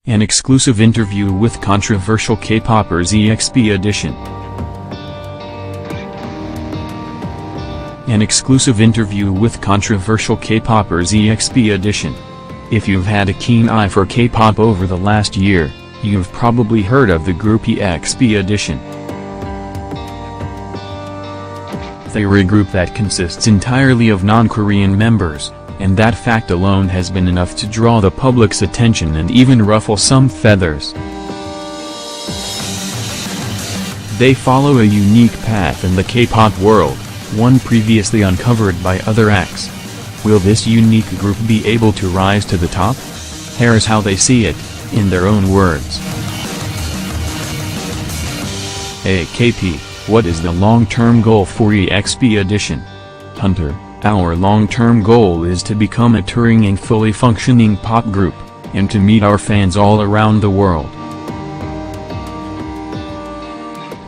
An exclusive interview with controversial K-popers EXP Edition. An exclusive interview with controversial K-popers EXP Edition. If you've had a keen eye for K-pop over the last year, you've probably heard of the group EXP Edition. They're a group that consists entirely of non-Korean members, and that fact alone has been enough to draw the public's attention and even ruffle some feathers. They follow a unique path in the K-pop world, one previously uncovered by other acts. Will this unique group be able to rise to the top? Here's how they see it, in their own words. AKP, what is the long-term goal for EXP Edition? Hunter, our long-term goal is to become a touring and fully functioning pop group, and to meet our fans all around the world.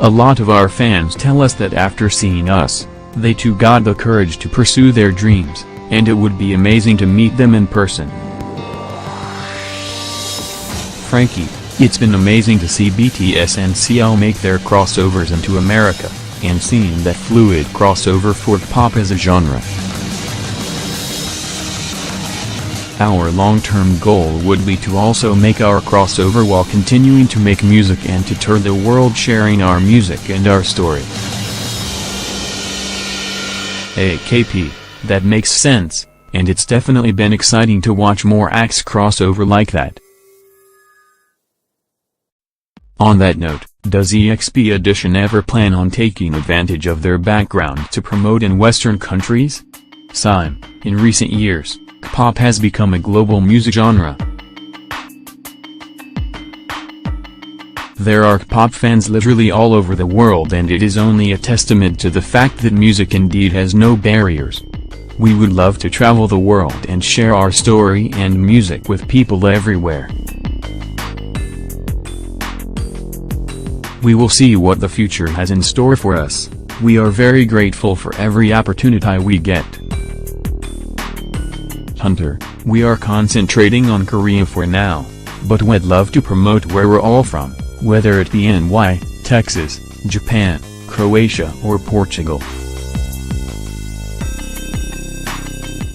A lot of our fans tell us that after seeing us, they too got the courage to pursue their dreams, and it would be amazing to meet them in person. Frankie, it's been amazing to see BTS and CL make their crossovers into America, and seeing that fluid crossover for pop as a genre. Our long-term goal would be to also make our crossover while continuing to make music and to tour the world sharing our music and our story. AKP, that makes sense, and it's definitely been exciting to watch more acts crossover like that. On that note, does EXP Edition ever plan on taking advantage of their background to promote in Western countries? Sim, in recent years, K-pop has become a global music genre. There are K-pop fans literally all over the world, and it is only a testament to the fact that music indeed has no barriers. We would love to travel the world and share our story and music with people everywhere. We will see what the future has in store for us. We are very grateful for every opportunity we get. Hunter, we are concentrating on Korea for now, but we'd love to promote where we're all from, whether it be NY, Texas, Japan, Croatia or Portugal.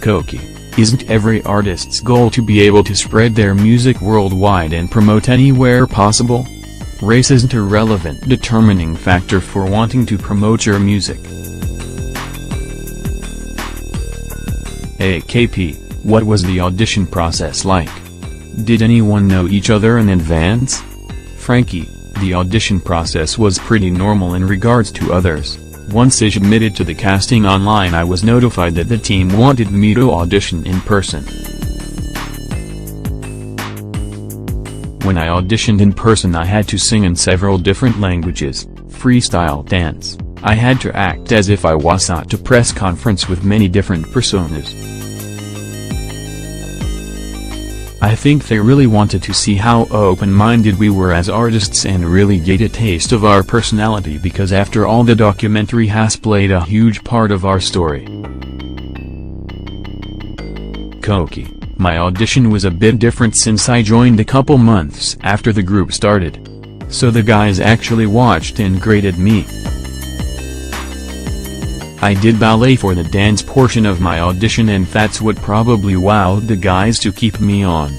Koki, isn't every artist's goal to be able to spread their music worldwide and promote anywhere possible? Race isn't a relevant determining factor for wanting to promote your music. AKP, what was the audition process like? Did anyone know each other in advance? Frankie, the audition process was pretty normal in regards to others. Once I submitted to the casting online, I was notified that the team wanted me to audition in person. When I auditioned in person, I had to sing in several different languages, freestyle dance. I had to act as if I was at a press conference with many different personas. I think they really wanted to see how open-minded we were as artists and really get a taste of our personality, because after all, the documentary has played a huge part of our story. Koki, my audition was a bit different since I joined a couple months after the group started. So the guys actually watched and graded me. I did ballet for the dance portion of my audition, and that's what probably wowed the guys to keep me on.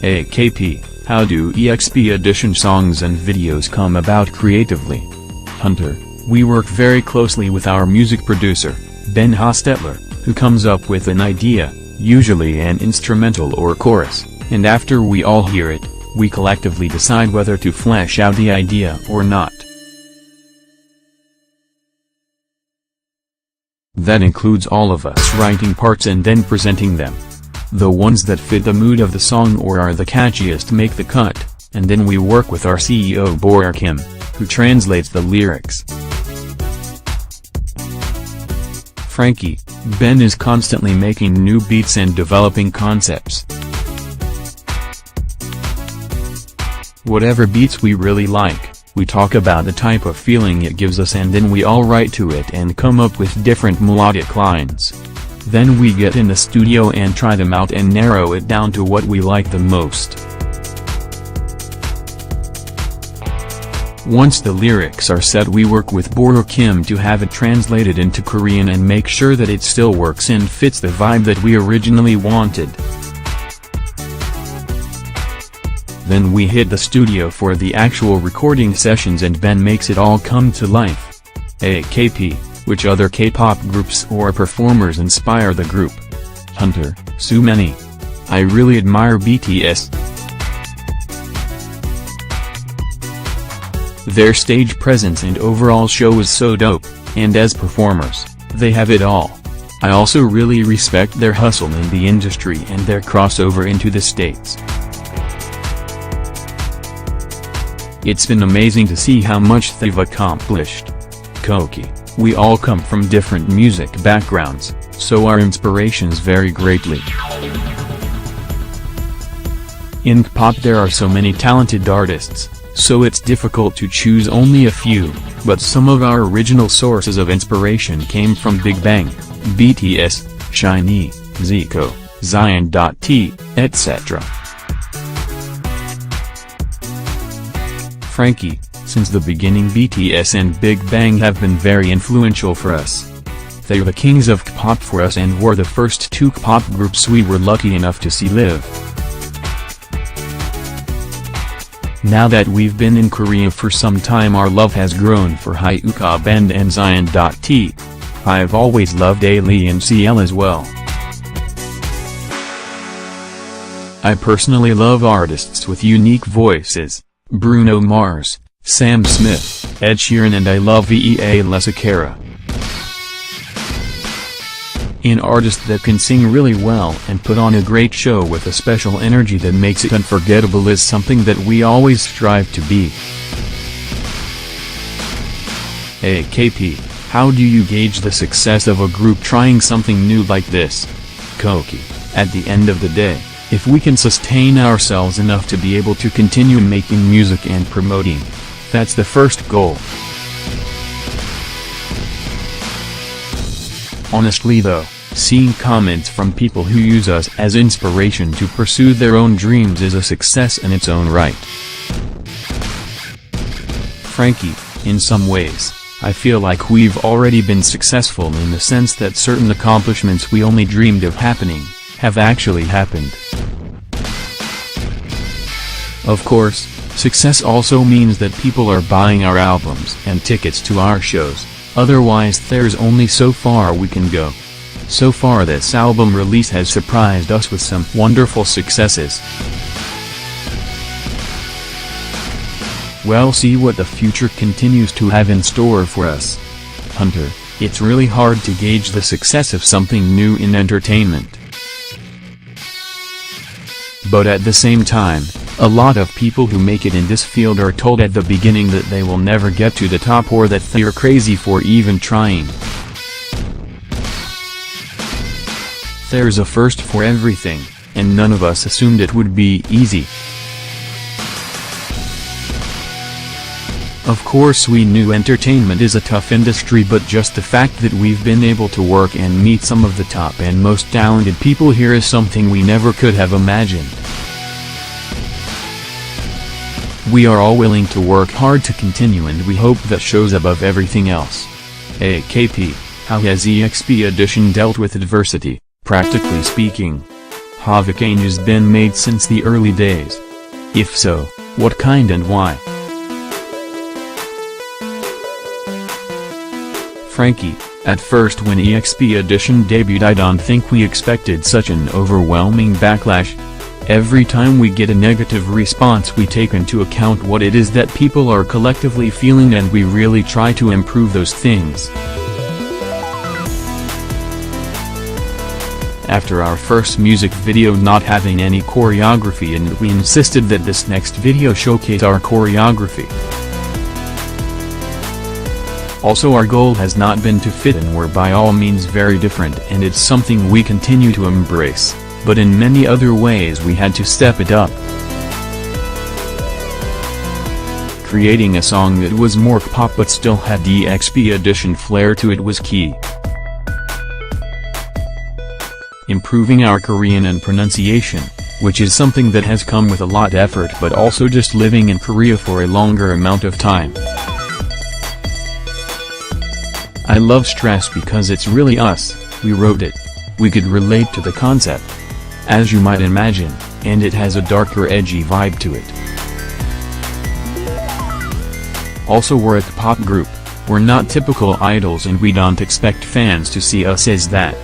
AKP, how do EXP Edition songs and videos come about creatively? Hunter, we work very closely with our music producer, Ben Hostetler, who comes up with an idea, usually an instrumental or chorus, and after we all hear it, we collectively decide whether to flesh out the idea or not. That includes all of us writing parts and then presenting them. The ones that fit the mood of the song or are the catchiest make the cut, and then we work with our CEO Bor Kim, who translates the lyrics. Frankie, Ben is constantly making new beats and developing concepts. Whatever beats we really like, we talk about the type of feeling it gives us, and then we all write to it and come up with different melodic lines. Then we get in the studio and try them out and narrow it down to what we like the most. Once the lyrics are set, we work with Boro Kim to have it translated into Korean and make sure that it still works and fits the vibe that we originally wanted. Then we hit the studio for the actual recording sessions and Ben makes it all come to life. AKP, which other K-pop groups or performers inspire the group? Hunter, so many. I really admire BTS. Their stage presence and overall show is so dope, and as performers, they have it all. I also really respect their hustle in the industry and their crossover into the States. It's been amazing to see how much they've accomplished. Koki, we all come from different music backgrounds, so our inspirations vary greatly. In K-pop there are so many talented artists, so it's difficult to choose only a few, but some of our original sources of inspiration came from Big Bang, BTS, SHINee, Zico, Zion.T, etc. Frankie, since the beginning BTS and Big Bang have been very influential for us. They're the kings of K-pop for us and were the first two K-pop groups we were lucky enough to see live. Now that we've been in Korea for some time, our love has grown for Hyukob and Zion.T. I've always loved A-Lee and CL as well. I personally love artists with unique voices, Bruno Mars, Sam Smith, Ed Sheeran, and I love VEA Lesakara. An artist that can sing really well and put on a great show with a special energy that makes it unforgettable is something that we always strive to be. AKP, how do you gauge the success of a group trying something new like this? Koki, at the end of the day, if we can sustain ourselves enough to be able to continue making music and promoting, that's the first goal. Honestly though, seeing comments from people who use us as inspiration to pursue their own dreams is a success in its own right. Frankie, in some ways, I feel like we've already been successful in the sense that certain accomplishments we only dreamed of happening, have actually happened. Of course, success also means that people are buying our albums and tickets to our shows, otherwise there's only so far we can go. So far this album release has surprised us with some wonderful successes. We'll see what the future continues to have in store for us. Hunter, it's really hard to gauge the success of something new in entertainment. But at the same time, a lot of people who make it in this field are told at the beginning that they will never get to the top or that they're crazy for even trying. There's a first for everything, and none of us assumed it would be easy. Of course we knew entertainment is a tough industry, but just the fact that we've been able to work and meet some of the top and most talented people here is something we never could have imagined. We are all willing to work hard to continue, and we hope that shows above everything else. AKP, how has EXP Edition dealt with adversity? Practically speaking, Havoc has been made since the early days. If so, what kind and why? Frankie, at first when EXP Edition debuted I don't think we expected such an overwhelming backlash. Every time we get a negative response we take into account what it is that people are collectively feeling and we really try to improve those things. After our first music video not having any choreography in it, we insisted that this next video showcase our choreography. Also our goal has not been to fit in, we're by all means very different and it's something we continue to embrace, but in many other ways we had to step it up. Creating a song that was more pop but still had the EXP Edition flair to it was key. improving our Korean and pronunciation, which is something that has come with a lot effort but also just living in Korea for a longer amount of time. I love Stress because it's really us, we wrote it. We could relate to the concept, as you might imagine, and it has a darker edgy vibe to it. Also, we're a pop group, we're not typical idols and we don't expect fans to see us as that.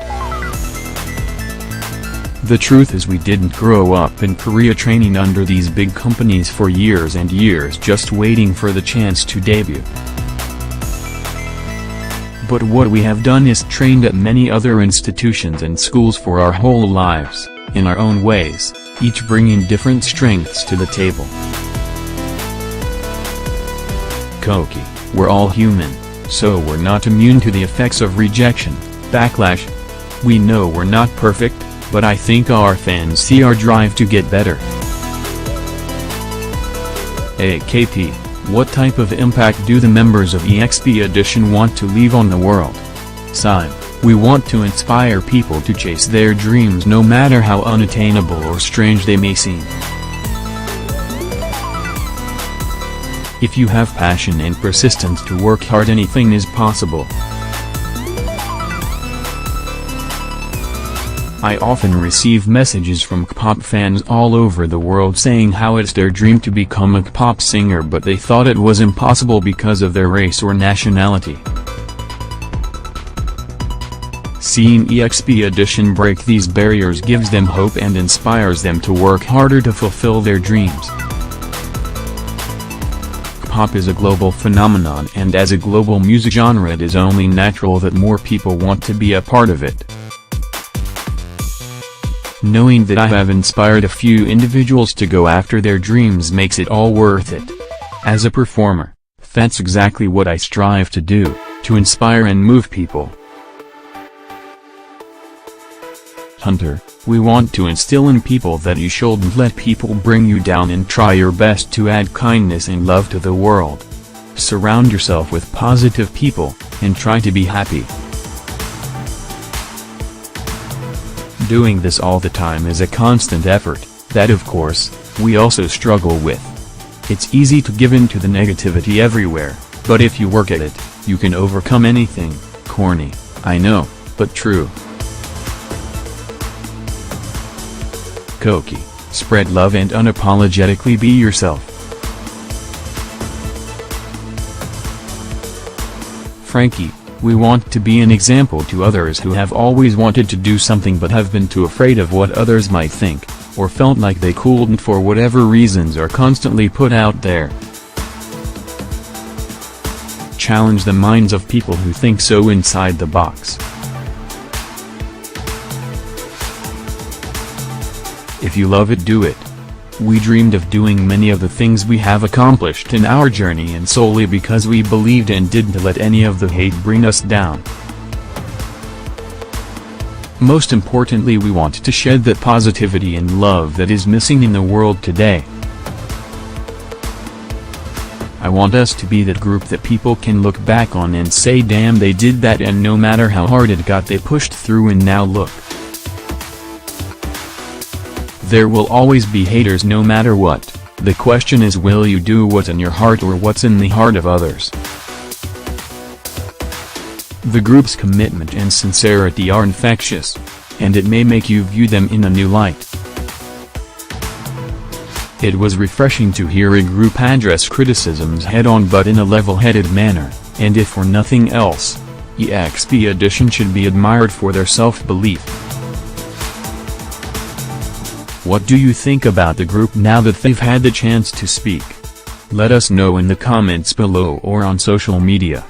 The truth is we didn't grow up in Korea training under these big companies for years and years just waiting for the chance to debut. But what we have done is trained at many other institutions and schools for our whole lives, in our own ways, each bringing different strengths to the table. Koki, we're all human, so we're not immune to the effects of rejection, backlash. We know we're not perfect, but I think our fans see our drive to get better. AKP, what type of impact do the members of EXP Edition want to leave on the world? Sime, we want to inspire people to chase their dreams no matter how unattainable or strange they may seem. If you have passion and persistence to work hard, anything is possible. I often receive messages from K-pop fans all over the world saying how it's their dream to become a K-pop singer but they thought it was impossible because of their race or nationality. Seeing EXP Edition break these barriers gives them hope and inspires them to work harder to fulfill their dreams. K-pop is a global phenomenon, and as a global music genre it is only natural that more people want to be a part of it. Knowing that I have inspired a few individuals to go after their dreams makes it all worth it. As a performer, that's exactly what I strive to do, to inspire and move people. Hunter, we want to instill in people that you shouldn't let people bring you down and try your best to add kindness and love to the world. Surround yourself with positive people, and try to be happy. Doing this all the time is a constant effort, that of course, we also struggle with. It's easy to give in to the negativity everywhere, but if you work at it, you can overcome anything. Corny, I know, but true. Koki, spread love and unapologetically be yourself. Frankie, we want to be an example to others who have always wanted to do something but have been too afraid of what others might think, or felt like they couldn't for whatever reasons are constantly put out there. Challenge the minds of people who think so inside the box. If you love it, do it. We dreamed of doing many of the things we have accomplished in our journey, and solely because we believed and didn't let any of the hate bring us down. Most importantly, we want to shed that positivity and love that is missing in the world today. I want us to be that group that people can look back on and say, damn, they did that, and no matter how hard it got they pushed through, and now look. There will always be haters no matter what. The question is, will you do what's in your heart or what's in the heart of others? The group's commitment and sincerity are infectious, and it may make you view them in a new light. It was refreshing to hear a group address criticisms head-on but in a level-headed manner, and if for nothing else, EXP Edition should be admired for their self-belief. What do you think about the group now that they've had the chance to speak? Let us know in the comments below or on social media.